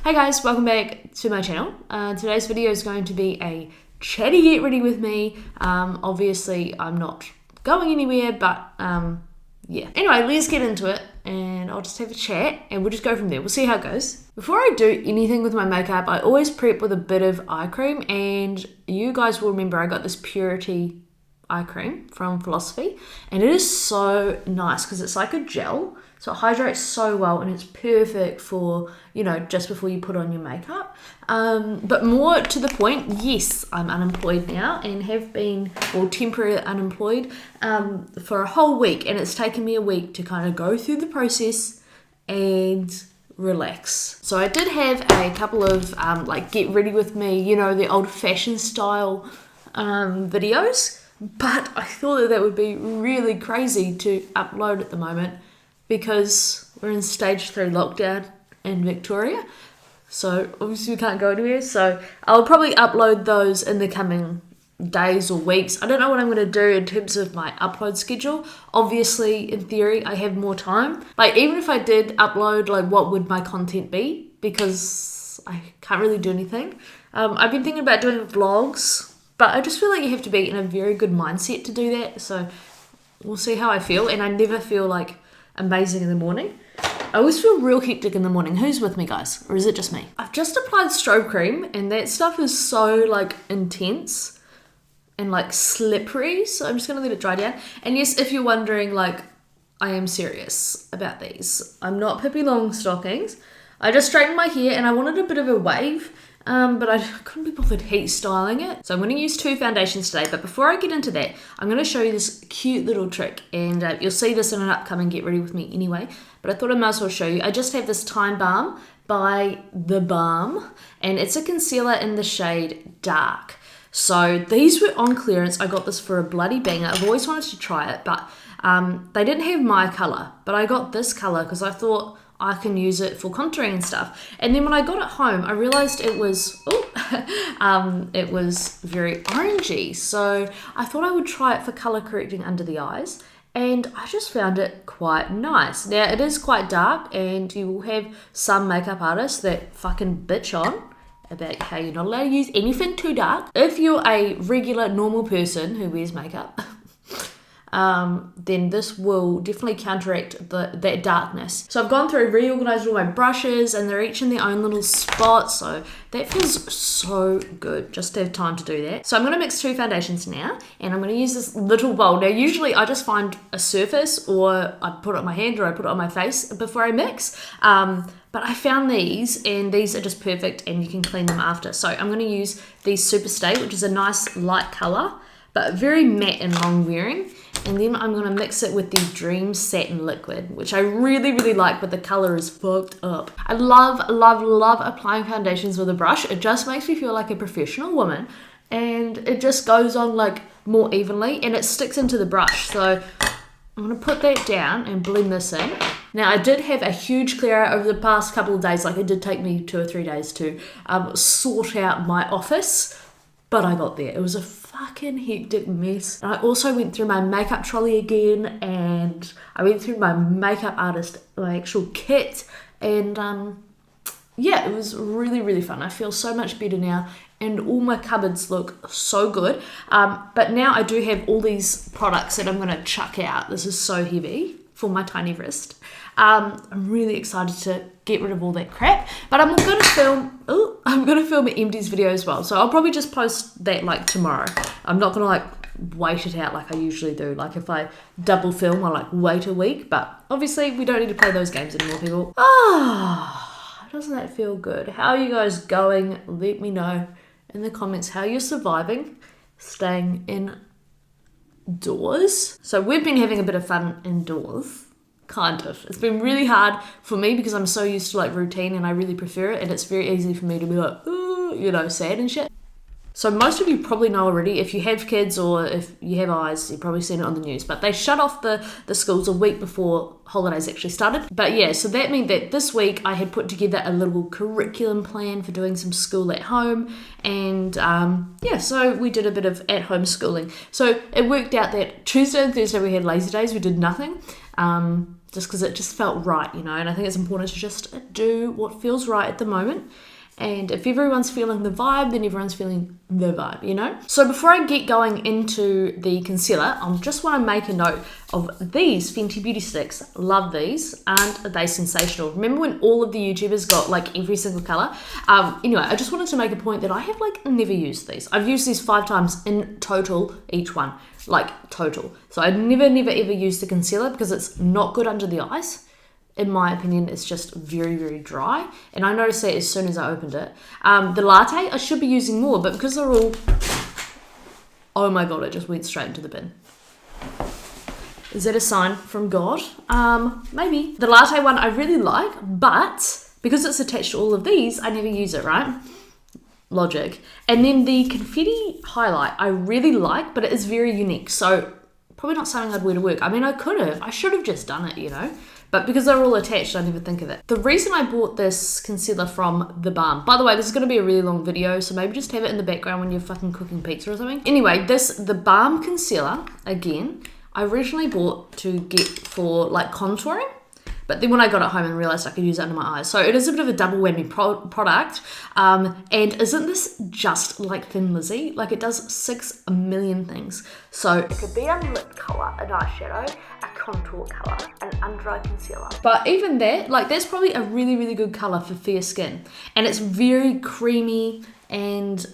Hey guys, welcome back to my channel. Today's video is going to be a chatty get ready with me. Obviously I'm not going anywhere, but yeah. Anyway, let's get into it and I'll just have a chat and we'll just go from there. We'll see how it goes. Before I do anything with my makeup, I always prep with a bit of eye cream, and you guys will remember I got this Purity eye cream from Philosophy, and it is so nice because it's like a gel, so it hydrates so well and it's perfect for, you know, just before you put on your makeup. But more to the point, yes, I'm unemployed now and have been, well, temporarily unemployed for a whole week, and it's taken me a week to kind of go through the process and relax. So I did have a couple of like get ready with me, you know, the old fashioned style videos. But I thought that would be really crazy to upload at the moment because we're in stage 3 lockdown in Victoria. So obviously we can't go anywhere. So I'll probably upload those in the coming days or weeks. I don't know what I'm going to do in terms of my upload schedule. Obviously, in theory, I have more time. Like, even if I did upload, like, what would my content be? Because I can't really do anything. I've been thinking about doing vlogs, but I just feel like you have to be in a very good mindset to do that. So we'll see how I feel. And I never feel like amazing in the morning. I always feel real hectic in the morning. Who's with me, guys? Or is it just me? I've just applied strobe cream and that stuff is so like intense and like slippery. So I'm just going to let it dry down. And yes, if you're wondering, like, I am serious about these. I'm not Pippi Longstockings. I just straightened my hair and I wanted a bit of a wave. But I couldn't be bothered heat styling it. So I'm going to use 2 foundations today. But before I get into that, I'm going to show you this cute little trick. And you'll see this in an upcoming Get Ready With Me anyway. But I thought I might as well show you. I just have this Time Balm by The Balm. And it's a concealer in the shade Dark. So these were on clearance. I got this for a bloody banger. I've always wanted to try it. But they didn't have my colour. But I got this colour because I thought I can use it for contouring and stuff. And then when I got it home, I realized it was, it was very orangey. So I thought I would try it for color correcting under the eyes. And I just found it quite nice. Now, it is quite dark, and you will have some makeup artists that fucking bitch on about how you're not allowed to use anything too dark. If you're a regular, normal person who wears makeup, then this will definitely counteract that darkness. So I've gone through, reorganized all my brushes, and they're each in their own little spot. So that feels so good just to have time to do that. So I'm going to mix 2 foundations now, and I'm going to use this little bowl. Now, usually I just find a surface, or I put it on my hand, or I put it on my face before I mix. But I found these, and these are just perfect, and you can clean them after. So I'm going to use the Super Stay, which is a nice light color, but very matte and long wearing. And then I'm going to mix it with the Dream Satin Liquid, which I really, really like, but the color is fucked up. I love, love, love applying foundations with a brush. It just makes me feel like a professional woman, and it just goes on like more evenly, and it sticks into the brush. So I'm going to put that down and blend this in. Now, I did have a huge clear out over the past couple of days. Like, it did take me 2 or 3 days to sort out my office, but I got there. It was a fucking hectic mess. And I also went through my makeup trolley again, and I went through my makeup artist, my actual kit, and yeah, it was really, really fun. I feel so much better now, and all my cupboards look so good. But now I do have all these products that I'm going to chuck out. This is so heavy for my tiny wrist. I'm really excited to get rid of all that crap, but I'm going to film an empties video as well, so I'll probably just post that like tomorrow. I'm not going to like wait it out like I usually do. Like, if I double film, I'll like wait a week, but obviously we don't need to play those games anymore, people. Doesn't that feel good? How are you guys going? Let me know in the comments how you're surviving staying indoors. So we've been having a bit of fun indoors. Kind of. It's been really hard for me because I'm so used to like routine, and I really prefer it, and it's very easy for me to be like, oh, you know, sad and shit. So most of you probably know already, if you have kids or if you have eyes, you've probably seen it on the news, but they shut off the schools a week before holidays actually started. But yeah, so that meant that this week I had put together a little curriculum plan for doing some school at home, and yeah, so we did a bit of at home schooling. So it worked out that Tuesday and Thursday we had lazy days, we did nothing. just because it just felt right, you know, and I think it's important to just do what feels right at the moment. And if everyone's feeling the vibe, then everyone's feeling the vibe, you know? So before I get going into the concealer, I just want to make a note of these Fenty Beauty sticks. Love these. Aren't they sensational? Remember when all of the YouTubers got like every single colour? Anyway, I just wanted to make a point that I have like never used these. I've used these 5 times in total, each one. Like total. So I'd never ever used the concealer because it's not good under the eyes. In my opinion, it's just very dry, and I noticed that as soon as I opened it. The latte, I should be using more, but because they're all, oh my god, it just went straight into the bin. Is that a sign from God? Maybe. The latte one I really like, but because it's attached to all of these, I never use it, right? Logic. And then the confetti highlight I really like, but it is very unique, so probably not something I'd wear to work. I mean, I should have just done it, you know? But because they're all attached, I never think of it. The reason I bought this concealer from The Balm, by the way, this is going to be a really long video, so maybe just have it in the background when you're fucking cooking pizza or something. Anyway, The Balm concealer, again, I originally bought to get for like contouring, but then when I got it home and realised I could use it under my eyes. So it is a bit of a double whammy product. And isn't this just like Thin Lizzy? Like it does 6 million things. So it could be a lip colour, an eyeshadow, a contour colour, an under eye concealer. But even that, like that's probably a really good colour for fair skin. And it's very creamy and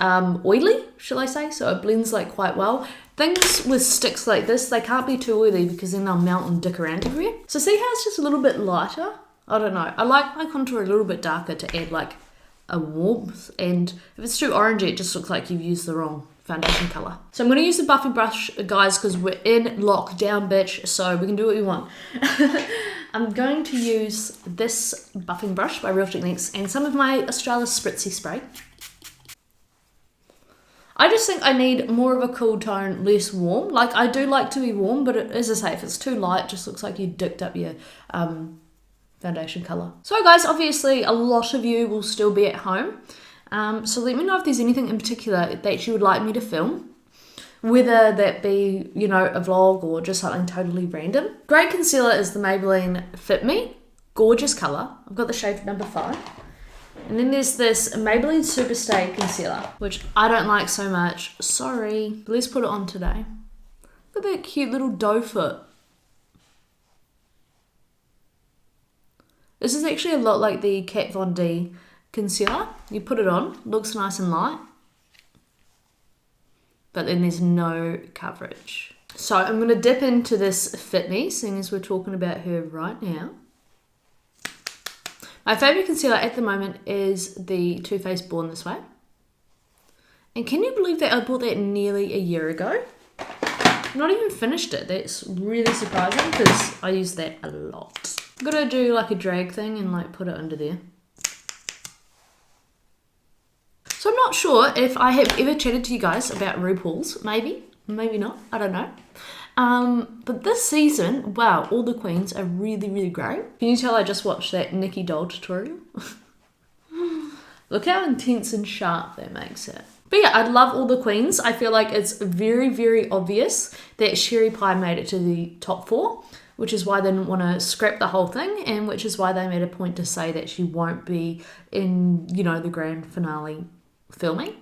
oily, shall I say? So it blends like quite well. Things with sticks like this, they can't be too oily because then they'll melt and dick around everywhere. So see how it's just a little bit lighter? I don't know. I like my contour a little bit darker to add like a warmth. And if it's too orangey, it just looks like you've used the wrong foundation colour. So I'm going to use the buffing brush, guys, because we're in lockdown, bitch. So we can do what we want. I'm going to use this buffing brush by Real Techniques and some of my Australia Spritzy spray. I just think I need more of a cool tone, less warm. Like, I do like to be warm, but as I say, if it's too light, it just looks like you dicked up your foundation colour. So guys, obviously a lot of you will still be at home. So let me know if there's anything in particular that you would like me to film. Whether that be, you know, a vlog or just something totally random. Great concealer is the Maybelline Fit Me. Gorgeous colour. I've got the shade number 5. And then there's this Maybelline Superstay Concealer, which I don't like so much. Sorry. But let's put it on today. Look at that cute little doe foot. This is actually a lot like the Kat Von D concealer. You put it on, looks nice and light. But then there's no coverage. So I'm going to dip into this Fit Me, seeing as we're talking about her right now. My favourite concealer at the moment is the Too Faced Born This Way. And can you believe that I bought that nearly a year ago? I've not even finished it. That's really surprising because I use that a lot. I'm going to do like a drag thing and like put it under there. So I'm not sure if I have ever chatted to you guys about RuPaul's. Maybe, maybe not. I don't know. But this season, wow, all the queens are really great. Can you tell I just watched that Nikki Doll tutorial? Look how intense and sharp that makes it. But yeah, I love all the queens. I feel like it's very obvious that Sherry Pie made it to the top 4, which is why they didn't want to scrap the whole thing, and which is why they made a point to say that she won't be in, you know, the grand finale filming.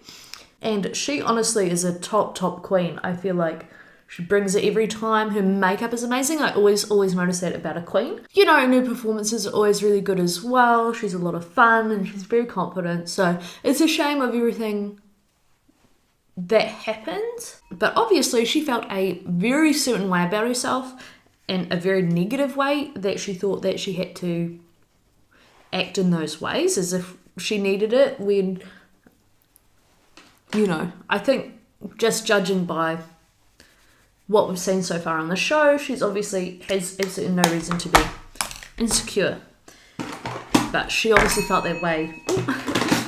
And she honestly is a top queen. I feel like she brings it every time. Her makeup is amazing. I always notice that about a queen. You know, and her performances are always really good as well. She's a lot of fun and she's very confident. So it's a shame of everything that happened. But obviously she felt a very certain way about herself, in a very negative way, that she thought that she had to act in those ways as if she needed it when, you know, I think just judging by what we've seen so far on the show, she's obviously has absolutely no reason to be insecure. But she obviously felt that way.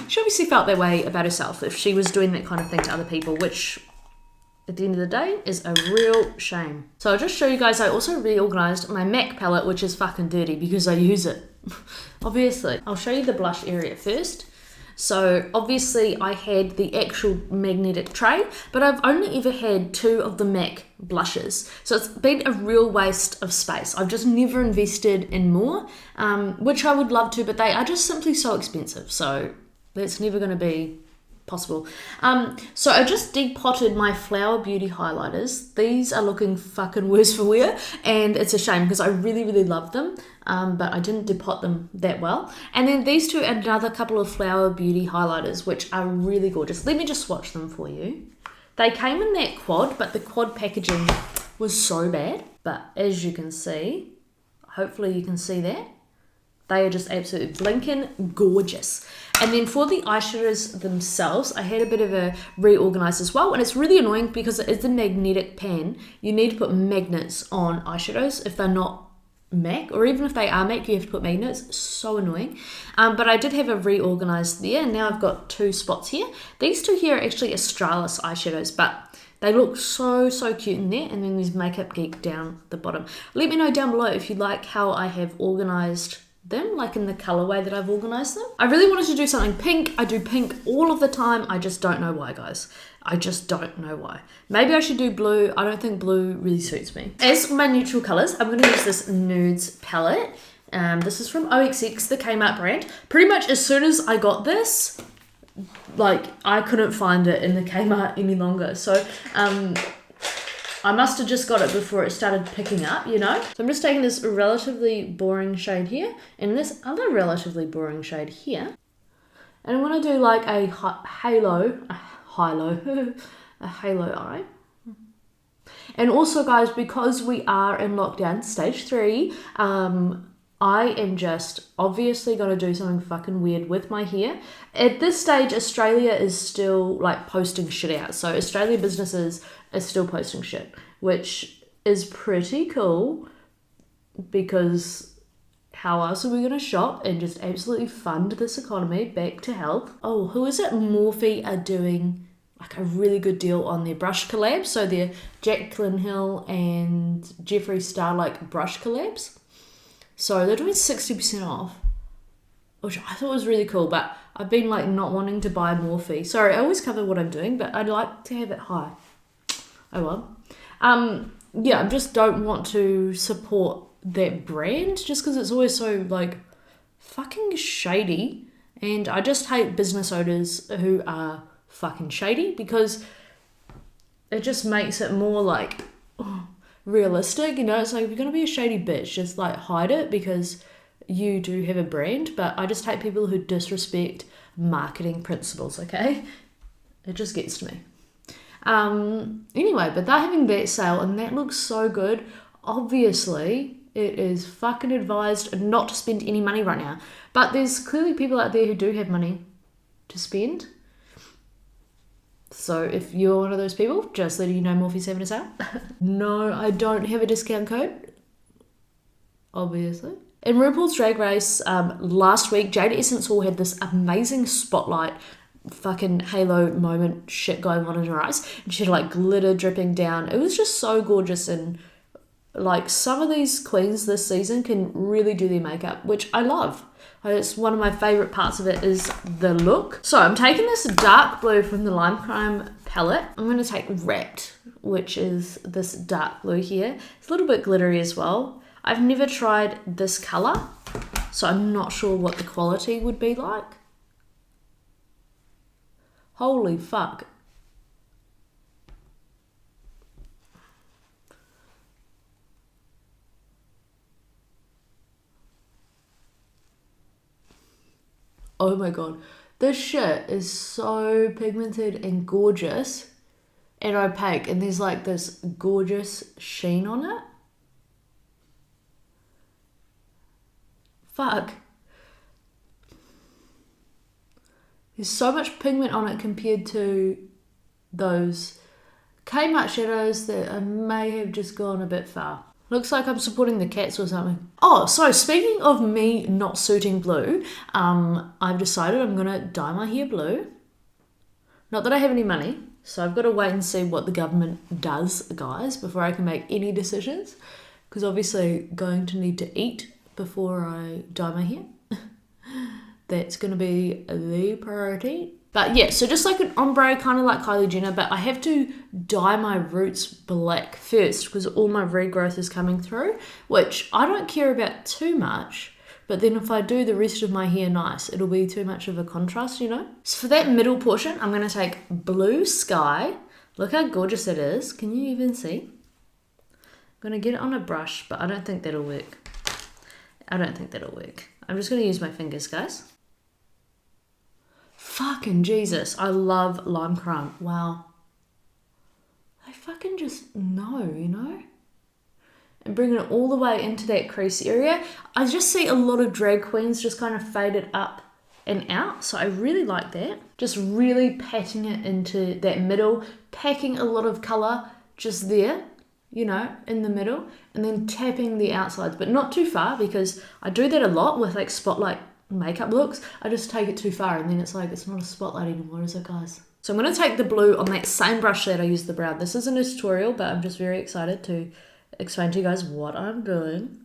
She obviously felt that way about herself if she was doing that kind of thing to other people, which at the end of the day is a real shame. So I'll just show you guys, I also reorganized my MAC palette, which is fucking dirty because I use it. Obviously. I'll show you the blush area first. So obviously I had the actual magnetic tray, but I've only ever had 2 of the MAC blushes. So it's been a real waste of space. I've just never invested in more, which I would love to, but they are just simply so expensive. So that's never going to be possible. So I just depotted my Flower Beauty highlighters. These are looking fucking worse for wear, and it's a shame because I really, really love them, but I didn't depot them that well. And then these two, another couple of Flower Beauty highlighters, which are really gorgeous. Let me just swatch them for you. They came in that quad, but the quad packaging was so bad. But as you can see, hopefully you can see that, they are just absolutely blinking gorgeous. And then for the eyeshadows themselves, I had a bit of a reorganize as well. And it's really annoying because it is a magnetic pan. You need to put magnets on eyeshadows if they're not MAC, or even if they are MAC, you have to put magnets. So annoying. But I did have a reorganized there, and now I've got 2 spots here. These 2 here are actually Australis eyeshadows, but they look so, so cute in there. And then there's Makeup Geek down the bottom. Let me know down below if you like how I have organized them, like in the colorway that I've organized them. I really wanted to do something pink. I do pink all of the time. I just don't know why, guys. I just don't know why. Maybe I should do blue. I don't think blue really suits me. As my neutral colors, I'm going to use this Nudes palette. This is from OXX, the Kmart brand. Pretty much as soon as I got this, like, I couldn't find it in the Kmart any longer. So, I must have just got it before it started picking up, you know? So I'm just taking this relatively boring shade here and this other relatively boring shade here. And I'm going to do like a halo eye. And also, guys, because we are in lockdown, stage 3, I am just obviously going to do something fucking weird with my hair. At this stage, Australia is still like posting shit out. So Australia businesses are still posting shit, which is pretty cool because how else are we going to shop and just absolutely fund this economy back to health? Oh, who is it? Morphe are doing like a really good deal on their brush collabs. So their Jaclyn Hill and Jeffree Star like brush collabs. So they're doing 60% off, which I thought was really cool, but I've been like not wanting to buy Morphe. Sorry, I always cover what I'm doing, but I'd like to have it high. Oh well. Yeah, I just don't want to support that brand just because it's always so like fucking shady. And I just hate business owners who are fucking shady because it just makes it more like realistic, you know? It's like, if you're gonna be a shady bitch, just like hide it because you do have a brand. But I just hate people who disrespect marketing principles, okay? It just gets to me. Anyway, but they're having that sale and that looks so good. Obviously, it is fucking advised not to spend any money right now. But there's clearly people out there who do have money to spend. So if you're one of those people, just letting you know Morphe's having a sale. No, I don't have a discount code. Obviously. In RuPaul's Drag Race, last week, Jade Essence Hall had this amazing spotlight fucking halo moment shit going on in her eyes. And she had like glitter dripping down. It was just so gorgeous, and like some of these queens this season can really do their makeup, which I love. It's one of my favourite parts of it is the look. So I'm taking this dark blue from the Lime Crime palette. I'm going to take Wrapped, which is this dark blue here. It's a little bit glittery as well. I've never tried this colour, so I'm not sure what the quality would be like. Holy fuck. Oh my god. This shit is so pigmented and gorgeous and opaque, and there's like this gorgeous sheen on it. Fuck. There's so much pigment on it compared to those Kmart shadows that I may have just gone a bit far. Looks like I'm supporting the cats or something. Oh, so speaking of me not suiting blue, I've decided I'm going to dye my hair blue. Not that I have any money, so I've got to wait and see what the government does, guys, before I can make any decisions. Because obviously going to need to eat before I dye my hair. That's going to be the priority. But yeah, so just like an ombre, kind of like Kylie Jenner, but I have to dye my roots black first because all my regrowth is coming through, which I don't care about too much. But then if I do the rest of my hair nice, it'll be too much of a contrast, you know? So for that middle portion, I'm going to take Blue Sky. Look how gorgeous it is. Can you even see? I'm going to get it on a brush, but I don't think that'll work. I'm just going to use my fingers, guys. Fucking Jesus. I love lime crime. Wow. I fucking just know, you know? And bringing it all the way into that crease area. I just see a lot of drag queens just kind of faded up and out. So I really like that. Just really patting it into that middle. Packing a lot of colour just there, you know, in the middle. And then tapping the outsides. But not too far because I do that a lot with like spotlight makeup looks. I just take it too far and then it's like it's not a spotlight anymore, is it, guys? So I'm going to take the blue on that same brush that I used the brown. This isn't a tutorial, but I'm just very excited to explain to you guys what I'm doing.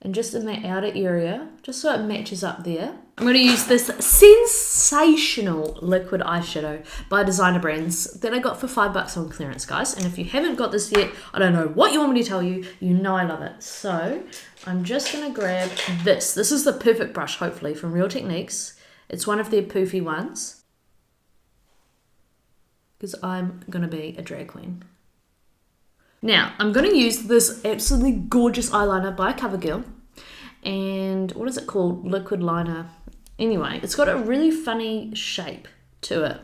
And just in that outer area, just so it matches up there, I'm going to use this sensational liquid eyeshadow by Designer Brands that I got for $5 on clearance, guys. And if you haven't got this yet, I don't know what you want me to tell you. You know I love it. So I'm just going to grab this. This is the perfect brush, hopefully, from Real Techniques. It's one of their poofy ones. Because I'm going to be a drag queen. Now, I'm going to use this absolutely gorgeous eyeliner by CoverGirl. And what is it called? Liquid liner. Anyway, it's got a really funny shape to it.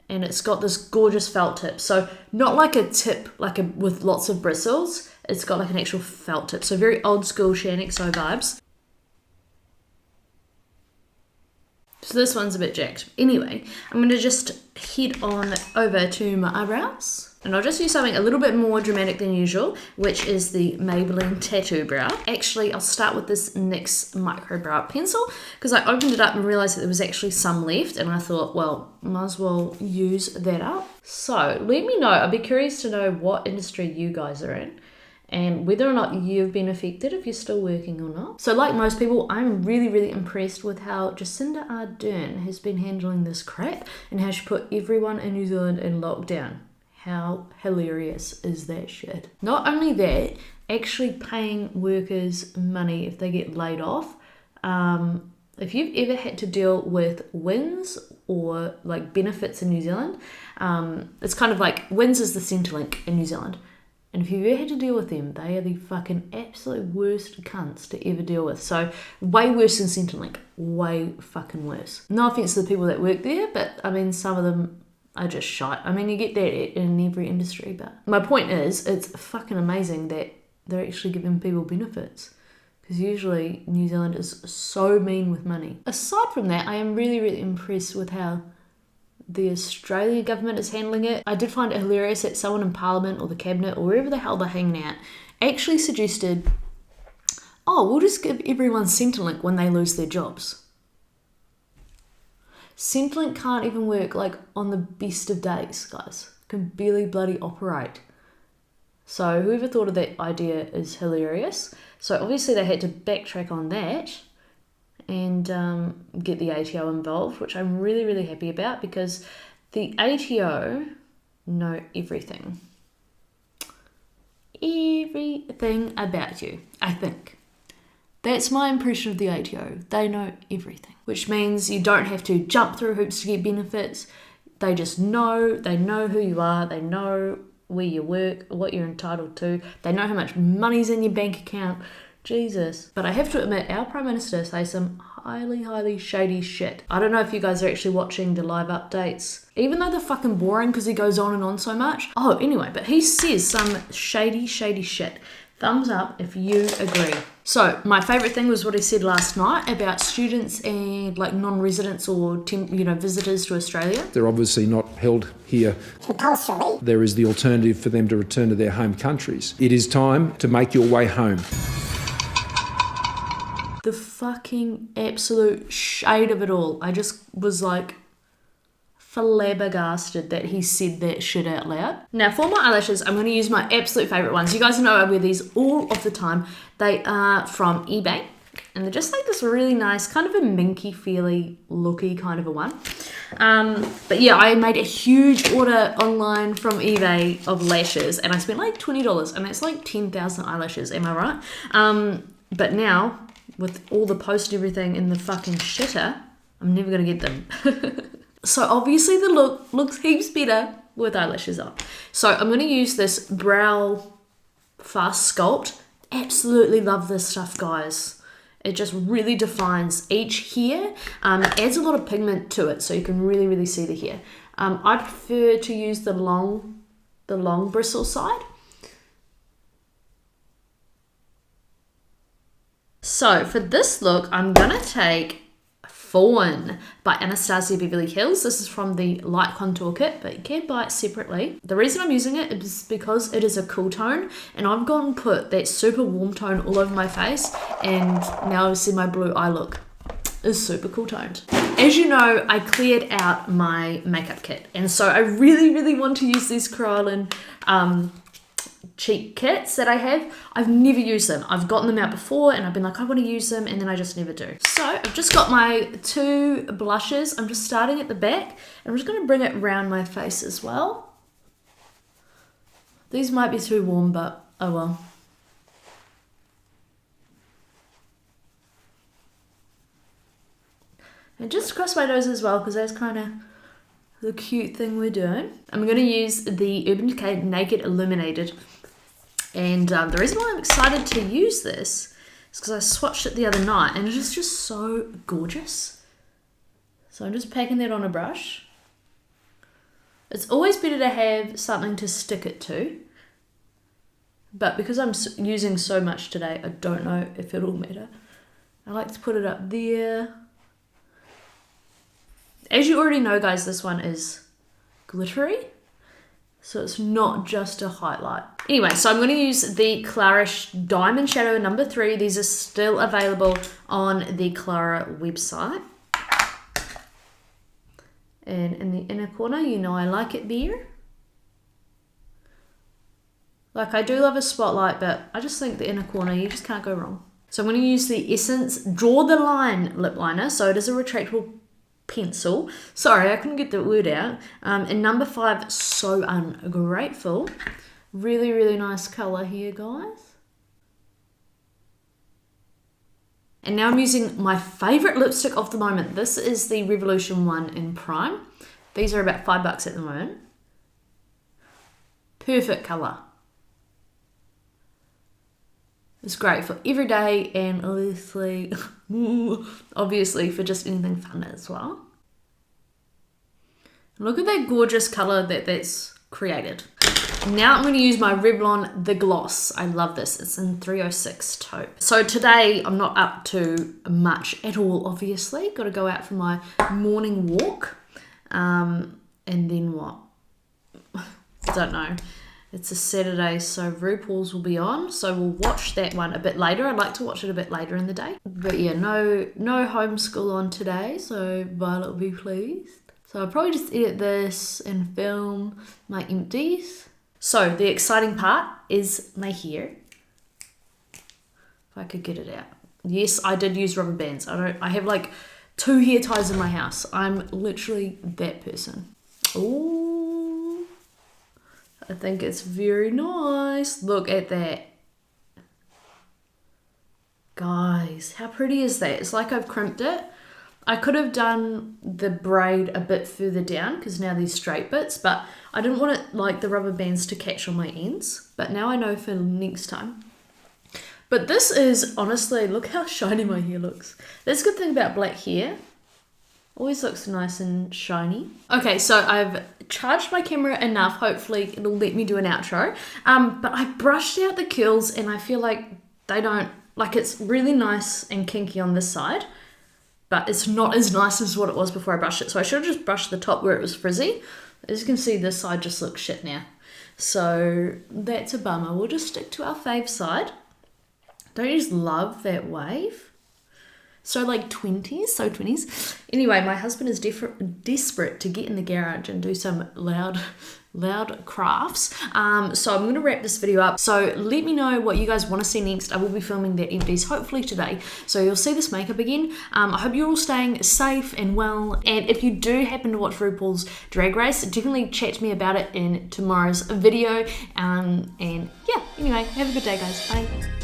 And it's got this gorgeous felt tip. So not like a tip with lots of bristles. It's got like an actual felt tip. So very old school Shaniqso vibes. So this one's a bit jacked. Anyway, I'm going to just head on over to my eyebrows. And I'll just use something a little bit more dramatic than usual, which is the Maybelline Tattoo Brow. Actually, I'll start with this NYX Micro Brow Pencil because I opened it up and realized that there was actually some left. And I thought, well, might as well use that up. So let me know. I'd be curious to know what industry you guys are in and whether or not you've been affected, if you're still working or not. So like most people, I'm really, really impressed with how Jacinda Ardern has been handling this crap and how she put everyone in New Zealand in lockdown. How hilarious is that shit? Not only that, actually paying workers money if they get laid off. If you've ever had to deal with WINS or like benefits in New Zealand, it's kind of like WINS is the Centrelink in New Zealand. And if you've ever had to deal with them, they are the fucking absolute worst cunts to ever deal with. So way worse than Centrelink. Way fucking worse. No offense to the people that work there, but I mean, some of them are just shite. I mean, you get that in every industry, but my point is, it's fucking amazing that they're actually giving people benefits. Because usually New Zealand is so mean with money. Aside from that, I am really, really impressed with how the Australian government is handling it. I did find it hilarious that someone in Parliament or the Cabinet or wherever the hell they're hanging out actually suggested, oh, we'll just give everyone Centrelink when they lose their jobs. Centrelink can't even work like on the best of days, guys. Can barely bloody operate. So whoever thought of that idea is hilarious. So obviously they had to backtrack on that and get the ATO involved, which I'm really, really happy about because the ATO know everything. Everything about you, I think. That's my impression of the ATO. They know everything, which means you don't have to jump through hoops to get benefits. They just know. They know who you are. They know where you work, what you're entitled to. They know how much money's in your bank account. Jesus. But I have to admit, our Prime Minister says some highly, highly shady shit. I don't know if you guys are actually watching the live updates, even though they're fucking boring because he goes on and on so much. Oh, anyway, but he says some shady, shady shit. Thumbs up if you agree. So my favourite thing was what he said last night about students and like non-residents or visitors to Australia. They're obviously not held here compulsorily. There is the alternative for them to return to their home countries. It is time to make your way home. The fucking absolute shade of it all. I just was like flabbergasted that he said that shit out loud. Now for my eyelashes, I'm going to use my absolute favourite ones. You guys know I wear these all of the time. They are from eBay. And they're just like this really nice, kind of a minky feely looky kind of a one. But yeah, I made a huge order online from eBay of lashes, and I spent like $20, and that's like 10,000 eyelashes, am I right? But now, with all the post and everything in the fucking shitter, I'm never gonna get them. So obviously the look looks heaps better with eyelashes on. So I'm gonna use this Brow Fast Sculpt. Absolutely love this stuff, guys. It just really defines each hair. Adds a lot of pigment to it, so you can really, really see the hair. I prefer to use the long bristle side. So for this look, I'm gonna take Fawn by Anastasia Beverly Hills. This is from the Light Contour Kit, but you can buy it separately. The reason I'm using it is because it is a cool tone, and I've gone and put that super warm tone all over my face, and now you see my blue eye look is super cool toned. As you know, I cleared out my makeup kit, and so I really, really want to use these Kryolan cheek kits that I have. I've never used them. I've gotten them out before and I've been like, I want to use them, and then I just never do. So I've just got my 2 blushes. I'm just starting at the back, and I'm just going to bring it around my face as well. These might be too warm, but oh well. And just across my nose as well, because that's kind of the cute thing we're doing. I'm going to use the Urban Decay Naked Illuminated. And the reason why I'm excited to use this is because I swatched it the other night, and it is just so gorgeous. So I'm just packing that on a brush. It's always better to have something to stick it to. But because I'm using so much today, I don't know if it'll matter. I like to put it up there. As you already know, guys, this one is glittery. So it's not just a highlight. Anyway, so I'm going to use the Clarish Diamond Shadow number 3. These are still available on the Clara website. And in the inner corner, you know I like it there. Like, I do love a spotlight, but I just think the inner corner, you just can't go wrong. So I'm going to use the Essence Draw the Line lip liner. So it is a retractable pencil. Sorry, I couldn't get the word out. And number 5, So Ungrateful. Really, really nice colour here, guys. And now I'm using my favourite lipstick of the moment. This is the Revolution one in Prime. These are about $5 at the moment. Perfect colour. It's great for every day, and obviously for just anything fun as well. Look at that gorgeous colour that's created. Now I'm going to use my Revlon The Gloss. I love this. It's in 306 taupe. So today I'm not up to much at all, obviously. Got to go out for my morning walk. And then what? Don't know. It's a Saturday, so RuPaul's will be on. So we'll watch that one a bit later. I'd like to watch it a bit later in the day. But yeah, no homeschool on today, so Violet will be pleased. So I'll probably just edit this and film my empties. So the exciting part is my hair. If I could get it out. Yes, I did use rubber bands. I have like 2 hair ties in my house. I'm literally that person. Ooh. I think it's very nice. Look at that. Guys, how pretty is that? It's like I've crimped it. I could have done the braid a bit further down because now these straight bits, but I didn't want it like the rubber bands to catch on my ends. But now I know for next time. But this is honestly, look how shiny my hair looks. That's a good thing about black hair. Always looks nice and shiny. Okay, so I've charged my camera enough. Hopefully it'll let me do an outro. But I brushed out the curls, and I feel like they don't, like, it's really nice and kinky on this side, but it's not as nice as what it was before I brushed it. So I should have just brushed the top where it was frizzy. As you can see, this side just looks shit now. So that's a bummer. We'll just stick to our fave side. Don't you just love that wave? So like 20s, so 20s. Anyway, my husband is desperate to get in the garage and do some loud crafts. So I'm going to wrap this video up. So let me know what you guys want to see next. I will be filming the empties hopefully today. So you'll see this makeup again. I hope you're all staying safe and well. And if you do happen to watch RuPaul's Drag Race, definitely chat to me about it in tomorrow's video. And yeah, anyway, have a good day guys. Bye.